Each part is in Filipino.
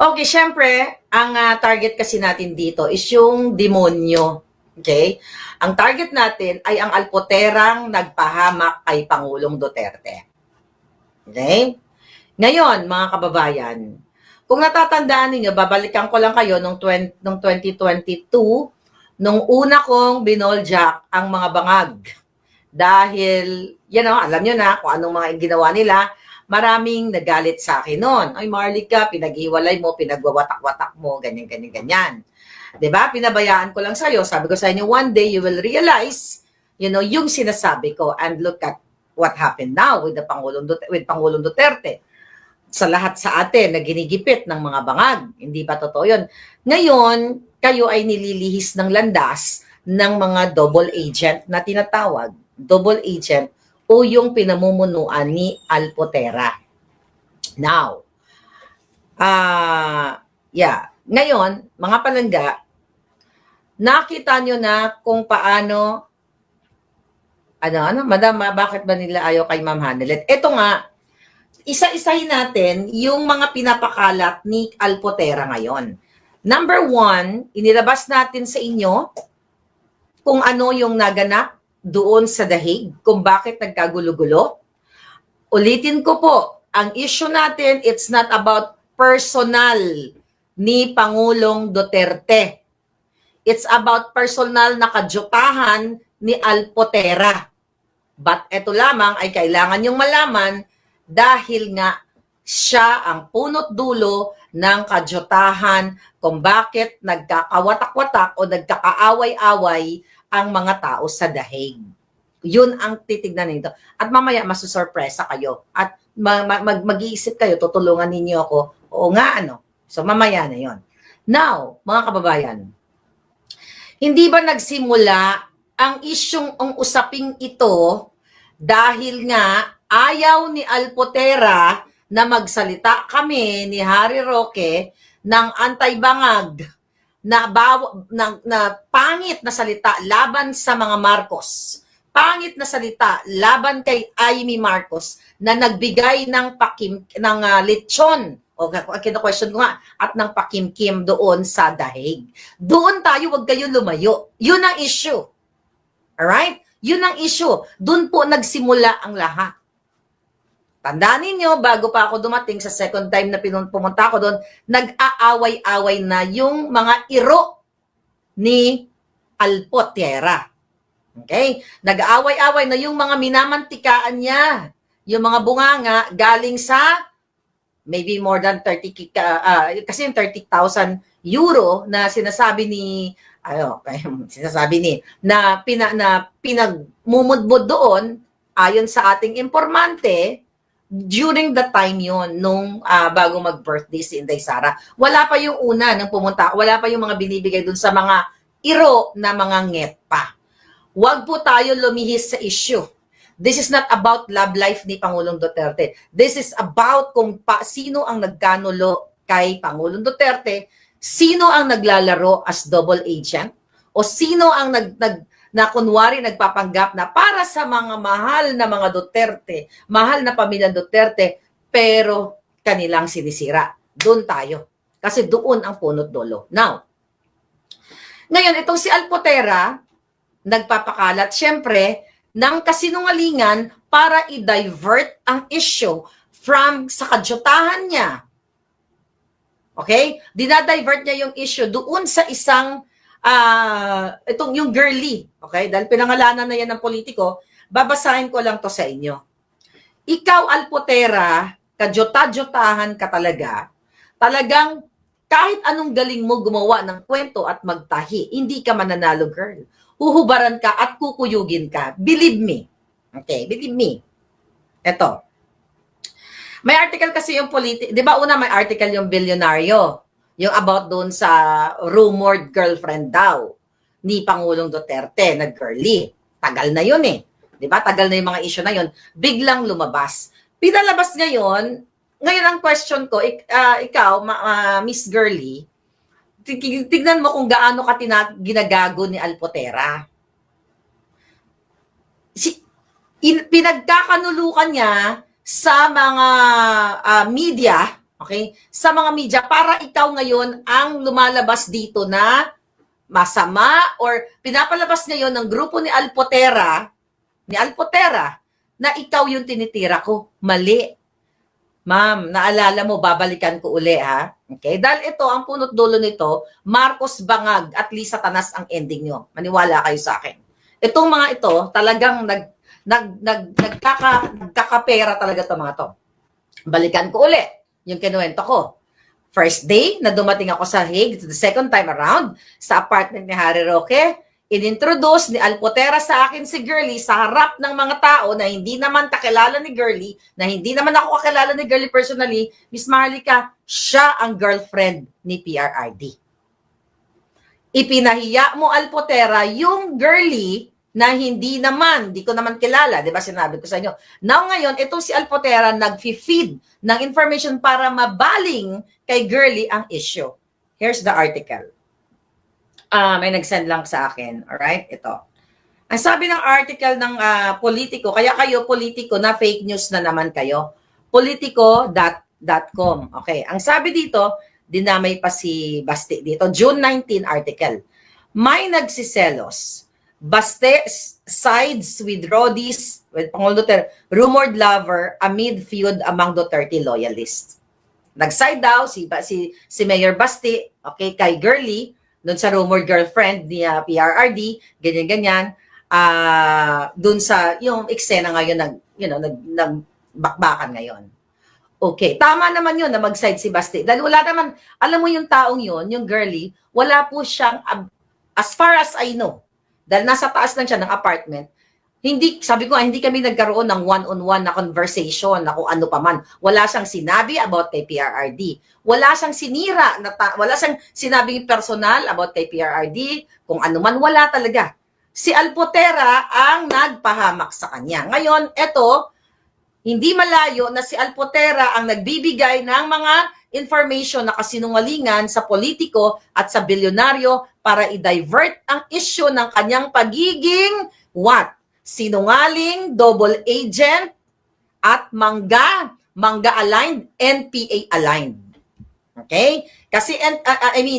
Okay, syempre, ang target kasi natin dito is yung demonyo. Okay? Ang target natin ay ang alpoterang nagpahamak kay Pangulong Duterte. Okay? Ngayon, mga kababayan, kung natatandaan ninyo, babalikan ko lang kayo nung 2022, nung una kong binoljak ang mga bangag. Dahil, alam nyo na kung anong mga ginawa nila, maraming nagalit sa akin noon. Ay, Marlica, pinag-iwalay mo, pinagwawatak-watak mo, ganyan, ganyan, ganyan. 'Di ba? Pinabayaan ko lang sa'yo. Sabi ko sa inyo, one day you will realize, yung sinasabi ko. And look at what happened now with Pangulong Duterte. Sa lahat sa atin na ginigipit ng mga bangag. Hindi ba totoo yun? Ngayon, kayo ay nililihis ng landas ng mga double agent na tinatawag. Double agent o yung pinamumunuan ni Alpotera. Now, ngayon, mga palangga, nakita nyo na kung paano, madam, bakit ba nila ayaw kay Ma'am Hanelet? Ito nga, isa-isahin natin yung mga pinapakalat ni Alpotera ngayon. Number 1, inilabas natin sa inyo kung ano yung naganap doon sa dahig, kung bakit nagkagulo-gulo. Ulitin ko po, ang issue natin, it's not about personal ni Pangulong Duterte. It's about personal na kadyutahan ni Alpotera. But ito lamang ay kailangan yung malaman dahil nga siya ang punot dulo ng kadyutahan kung bakit nagkakawatak-watak o nagkakaaway-away ang mga tao sa dahig. Yun ang titignan nito. At mamaya masusurpresa kayo. At mag-iisip kayo, tutulungan ninyo ako. Oo nga, So mamaya na yon. Now, mga kababayan, hindi ba nagsimula ang usaping ito dahil nga ayaw ni Alpotera na magsalita kami ni Harry Roque ng antay-bangag na pangit na salita laban sa mga Marcos. Pangit na salita laban kay Amy Marcos na nagbigay ng lechon o kina-question ko nga at ng pakimkim doon sa dahig. Doon tayo, wag kayo lumayo. Yun ang issue. Alright? Yun ang issue. Doon po nagsimula ang lahat. Tandaan ninyo, bago pa ako dumating sa second time na pumunta ako doon, nag-aaway-away na yung mga iro ni Alpotera. Okay? Nag-aaway-away na yung mga minamantikaan niya. Yung mga bunganga galing sa maybe more than 30, kasi yung 30,000 euro na sinasabi ni na pinagmumudmud doon ayon sa ating informante during the time yon nung bago mag-birthday si Inday Sara. Wala pa yung una nang pumunta, wala pa yung mga binibigay doon sa mga iro na mga ngetpa. Huwag po tayo lumihis sa issue. This is not about love life ni Pangulong Duterte. This is about kung sino ang nagkanulo kay Pangulong Duterte, sino ang naglalaro as double agent, o sino ang kunwari nagpapanggap na para sa mga mahal na mga Duterte, mahal na pamilya Duterte, pero kanilang sinisira. Doon tayo. Kasi doon ang punot dulo. Now, ngayon, itong si Alpotera, nagpapakalat, syempre, ng kasinungalingan para i-divert ang issue from sa kadyutahan niya. Okay? Dinadivert niya yung issue doon sa isang itong yung girly, okay? Dahil pinangalanan na yan ng politiko, babasahin ko lang to sa inyo. Ikaw, Alpotera, kadyota-dyotahan ka talagang kahit anong galing mo gumawa ng kwento at magtahi, hindi ka mananalo, girl. Uhubaran ka at kukuyugin ka. Believe me. Okay, believe me. Eto. May article kasi yung di ba una may article yung bilyonaryo, yung about doon sa rumored girlfriend daw ni Pangulong Duterte na girly. Tagal na yun eh. Di ba? Tagal na yung mga issue na yun. Biglang lumabas. Pinalabas ngayon ang question ko, ikaw, Miss Girly, tignan mo kung gaano ka ginagago ni Alpotera. Pinagkakanulukan niya sa mga media, Okay? Sa mga media, para ikaw ngayon ang lumalabas dito na masama or pinapalabas ngayon ng grupo ni Alpotera na ikaw yung tinitira ko. Mali. Ma'am, naalala mo, babalikan ko uli ha. Okay? Dahil ito, ang punot dulo nito, Marcos Bangag at Lisa Tanas ang ending nyo. Maniwala kayo sa akin. Itong mga ito, talagang nagkakapera talaga itong mga to. Balikan ko uli yung kinuwento ko. First day na dumating ako sa Hague, the second time around, sa apartment ni Harry Roque, inintroduce ni Alpotera sa akin si Girlie sa harap ng mga tao na hindi naman kakilala ni Girlie, na hindi naman ako kakilala ni Girlie personally. Miss Maharlika, siya ang girlfriend ni PRRD. Ipinahiya mo, Alpotera, yung Girlie na hindi ko naman kilala, di ba sinabi ko sa inyo. Now ngayon, itong si Alpotera nag-feed ng information para mabaling kay Girlie ang issue. Here's the article. May nag-send lang sa akin. Alright, ito. Ang sabi ng article ng Politico, kaya kayo Politico na fake news na naman kayo. Politico.com. Okay, ang sabi dito, dinamay pa si Basti dito. June 19 article. May nagsiselos. Baste sides with Rodi's, with Pangulong Duterte, rumored lover amid feud among Duterte loyalists. Nag-side daw si Mayor Basti, okay, kay Girlie, doon sa rumored girlfriend ni PRRD, ganyan-ganyan, doon sa yung eksena ngayon nagbakbakan ngayon. Okay, tama naman yun na mag-side si Basti. Dahil wala naman, alam mo yung taong yun, yung Girlie, wala po siyang, as far as I know, dahil nasa taas lang siya ng apartment, sabi ko, hindi kami nagkaroon ng one-on-one na conversation na kung ano pa man. Wala siyang sinabi about kay PRRD. Wala siyang sinira, wala siyang sinabing personal about kay PRRD, kung ano man, wala talaga. Si Alpotera ang nagpahamak sa kanya. Ngayon, eto, hindi malayo na si Alpotera ang nagbibigay ng mga information na kasinungalingan sa politiko at sa bilyonaryo para i-divert ang issue ng kanyang pagiging what? Sinungaling, double agent, at mangga-aligned, NPA-aligned. Okay? Kasi,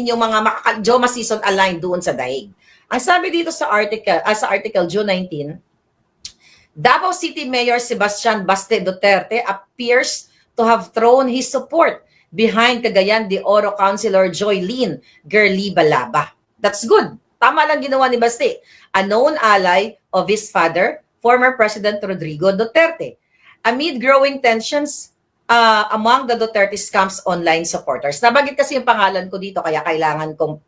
yung mga Joma season aligned doon sa daig. Ang sabi dito sa article June 19, Davao City Mayor Sebastian Baste Duterte appears to have thrown his support behind Cagayan de Oro Councilor Joylene Girlie Balaba. That's good. Tama lang ginawa ni Baste. A known ally of his father, former President Rodrigo Duterte. Amid growing tensions among the Duterte scams online supporters. Nabanggit kasi yung pangalan ko dito, kaya kailangan kong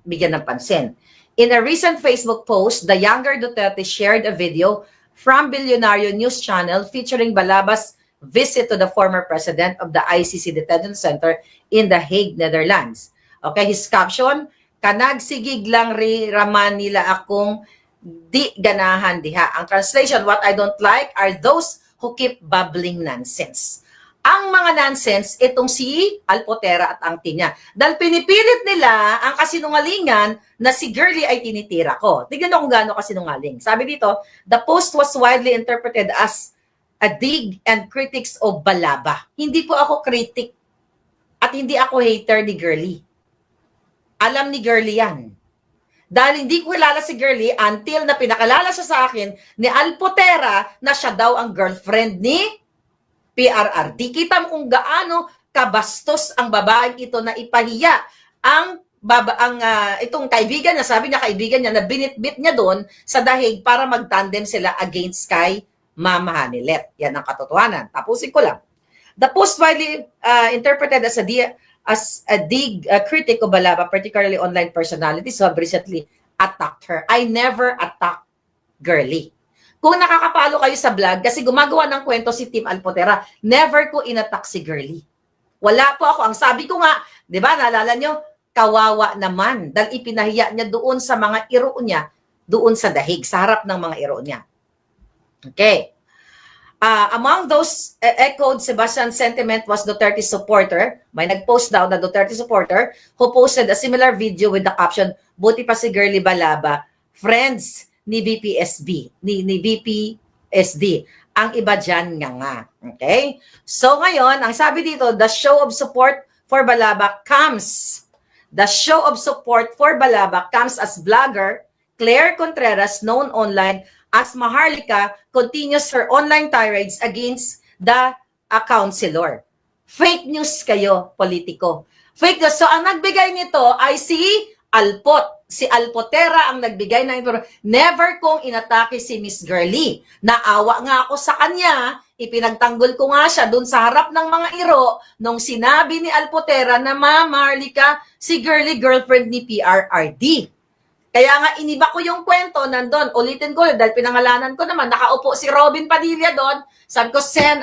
bigyan ng pansin. In a recent Facebook post, the younger Duterte shared a video from Billionario News Channel featuring Balaba's visit to the former president of the ICC Detention Center in The Hague, Netherlands. Okay, his caption, kanagsigig lang raman nila akong di ganahan diha. Ang translation, what I don't like are those who keep babbling nonsense. Ang mga nonsense, itong si Alpotera at ang team niya. Dahil pinipilit nila ang kasinungalingan na si Girlie ay tinitira ko. Tignan mo kung gaano kasinungaling. Sabi dito, the post was widely interpreted as a dig and critics of Balaba. Hindi po ako critic at hindi ako hater ni Girlie. Alam ni Girlie yan. Dahil hindi ko kilala si Girlie until na pinakalala siya sa akin ni Alpotera na siya daw ang girlfriend ni PRRD. Kita mo kung gaano kabastos ang babaeng ito na ipahiya itong kaibigan niya, sabi niya kaibigan niya na binitbit niya doon sa dahig para magtandem sila against kay Mama Hanilet. Yan ang katotohanan. Tapusin ko lang. The post widely interpreted as a dig critic of Balaba, particularly online personalities who have recently attacked her. I never attacked Girlie. Kung nakakapalo kayo sa vlog, kasi gumagawa ng kwento si Team Alpotera, never ko inattack si Girlie. Wala po ako. Ang sabi ko nga, di ba, naalala nyo, kawawa naman. Dahil ipinahiya niya doon sa mga iro niya, doon sa dahig, sa harap ng mga iro niya. Okay. Among those echoed Sebastian's sentiment was Duterte supporter. May nag-post daw na Duterte supporter who posted a similar video with the caption, buti pa si Girlie Balaba, friends ni VPSB, ni VPSD. Ang iba dyan nga. Okay? So ngayon, ang sabi dito, the show of support for Balabak comes. The show of support for Balabak comes as vlogger Claire Contreras, known online as Maharlika, continues her online tirades against the counselor. Fake news kayo, politiko. Fake news. So ang nagbigay nito ay si Alpot. Si Alpotera ang nagbigay ng information. Never kong inatake si Miss Girlie. Naawa nga ako sa kanya, ipinagtanggol ko nga siya dun sa harap ng mga iro nung sinabi ni Alpotera na Ma'am Marlica, si Girlie girlfriend ni PRRD. Kaya nga iniba ko yung kwento nandun. Ulitin ko dahil pinangalanan ko naman, nakaupo si Robin Padilla doon. Sabi ko, Sen,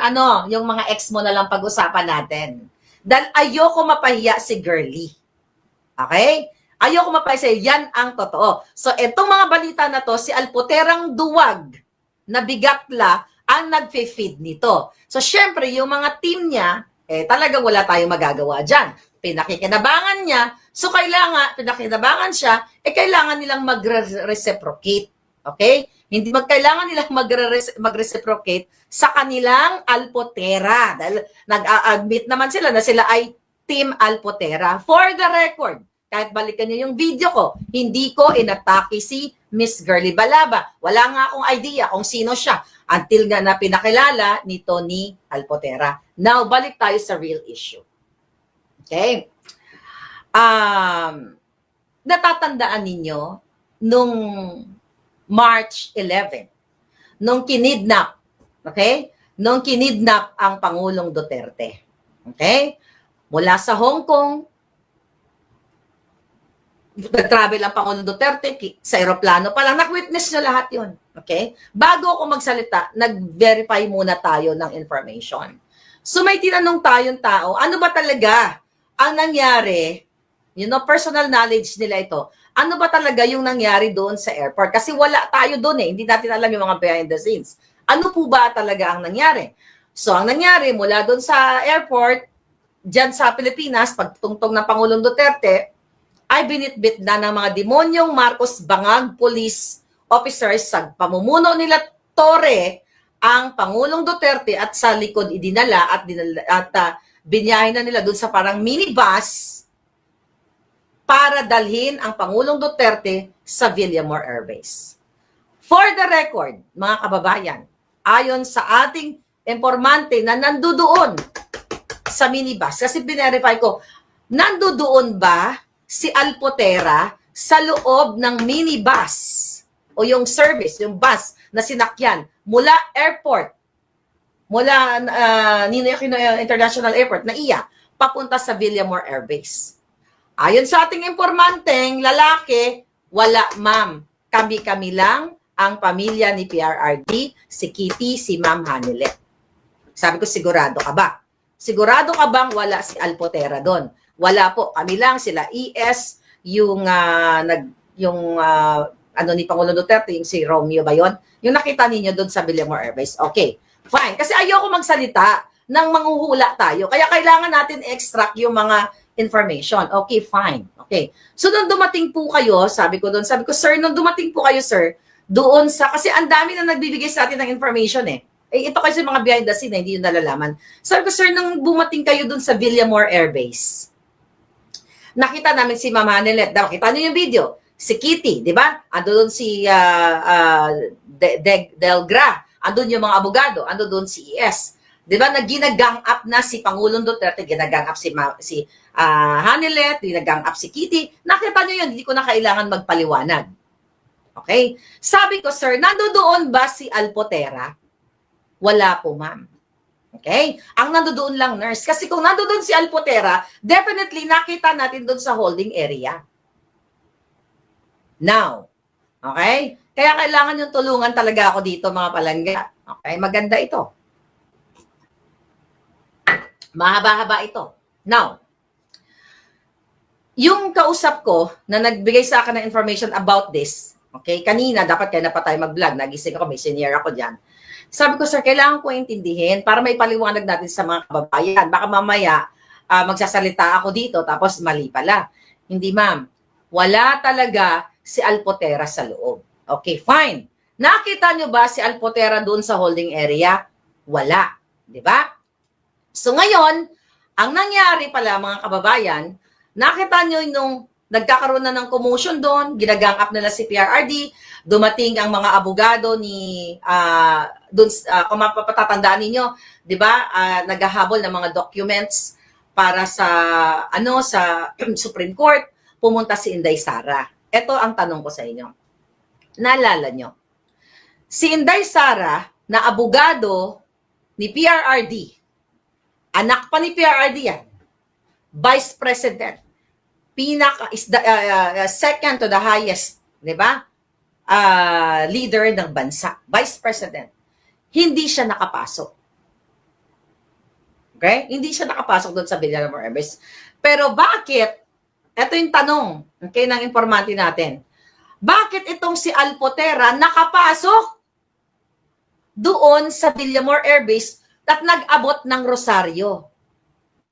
yung mga ex mo na lang pag-usapan natin. Dahil ayoko mapahiya si Girlie. Okay? Ayoko mapahiya. Yan ang totoo. So, etong mga balita na to, si Alpoterang duwag na bigatla ang nag-feed nito. So, syempre, yung mga team niya, talagang wala tayong magagawa dyan. Pinakikinabangan niya, so pinakikinabangan siya, kailangan nilang mag-reciprocate. Okay? Hindi kailangan nilang mag-reciprocate sa kanilang Alpotera. Dahil nag-admit naman sila na sila ay Team Alpotera. For the record, kahit balikan niyo yung video ko, hindi ko inatake si Miss Girlie Balaba. Wala nga akong idea kung sino siya until nga na pinakilala ni Tony Alpotera. Now, balik tayo sa real issue. Okay? Natatandaan ninyo nung March 11, nung kinidnap, okay? Nung kinidnap ang Pangulong Duterte. Okay? Mula sa Hong Kong, nag-travel ang Pangulong Duterte sa aeroplano pa lang. Nak-witness nyo lahat yun. Okay? Bago ako magsalita, nag-verify muna tayo ng information. So may tinanong tayong tao, ano ba talaga ang nangyari, personal knowledge nila ito, ano ba talaga yung nangyari doon sa airport? Kasi wala tayo doon hindi natin alam yung mga behind the scenes. Ano po ba talaga ang nangyari? So ang nangyari, mula doon sa airport, dyan sa Pilipinas, pagtungtong ng Pangulong Duterte, ay binitbit na ng mga demonyong Marcos Bangag police officers sa pamumuno nila Torre ang Pangulong Duterte at sa likod idinala at binyahin na nila doon sa parang minibus para dalhin ang Pangulong Duterte sa Villamor Air Base. For the record, mga kababayan, ayon sa ating informante na nandoon sa minibus, kasi binerify ko, nandoon ba si Alpotera sa loob ng minibus o yung service, yung bus na sinakyan mula airport, mula Ninoy Aquino International Airport na papunta sa Villamor Air Base. Ayon sa ating informanteng lalaki, wala ma'am. Kami-kami lang ang pamilya ni PRRD, si Kitty, si Ma'am Hanilet. Sabi ko, sigurado ka ba? Sigurado ka bang wala si Alpotera doon? Wala po. Kami lang, sila ES, ni Pangulong Duterte, yung si Romeo ba yun? Yung nakita ninyo doon sa Villamor Air Base. Okay. Fine. Kasi ayoko magsalita nang manghuhula tayo. Kaya kailangan natin extract yung mga information. Okay, fine. Okay. So, nung dumating po kayo, sabi ko, sir, nung dumating po kayo, sir, doon kasi ang dami na nagbibigay sa atin ng information ito kasi mga behind the scene hindi yun nalalaman. Sabi ko, sir, nung bumating kayo doon sa Villamor Air Base, nakita namin si Ma'am Hanilet. Nakita niyo yung video. Si Kitty, di ba? Ando doon si Delgra. Andun yung mga abogado, ando doon si ES. 'Di ba, nag-ginagang up na si Pangulong Duterte, ginagang up si Hanilet, ginagang up si Kitty. Nakita niyo 'yun, hindi ko na kailangan magpaliwanag. Okay? Sabi ko, sir, nandoon ba si Alpotera? Wala po, ma'am. Okay? Ang nandoon lang, nurse. Kasi kung nandoon si Alpotera, definitely nakita natin doon sa holding area. Now, okay? Kaya kailangan yung tulungan talaga ako dito, mga palangga. Okay? Maganda ito. Mahaba-haba ito. Now, yung kausap ko na nagbigay sa akin ng information about this, okay, kanina, dapat kaya na pa tayo mag-vlog, nagising ako, may senior ako dyan. Sabi ko, sir, kailangan ko intindihin para may paliwanag natin sa mga kababayan. Baka mamaya, magsasalita ako dito, tapos mali pala. Hindi, ma'am. Wala talaga si Alpotera sa loob. Okay, fine. Nakita nyo ba si Alpotera doon sa holding area? Wala. Di ba? So ngayon, ang nangyari pala mga kababayan, nakita nyo nung nagkakaroon na ng commotion doon, ginagang up nila si PRRD, dumating ang mga abogado ni, doon, kung mapapatatandaan ninyo, di ba, naghahabol ng mga documents para sa, sa Supreme Court, pumunta si Inday Sara. Ito ang tanong ko sa inyo. Naalala nyo? Si Inday Sara, na abogado ni PRRD, anak pa ni PRRD yan, Vice President, second to the highest, di ba? Leader ng bansa, Vice President. Hindi siya nakapasok. Okay? Hindi siya nakapasok doon sa Villamor Airbase. Pero bakit? Ito yung tanong, okay, ng informante natin. Bakit itong si Alpotera nakapasok doon sa Villamor Airbase at nag-abot ng rosaryo?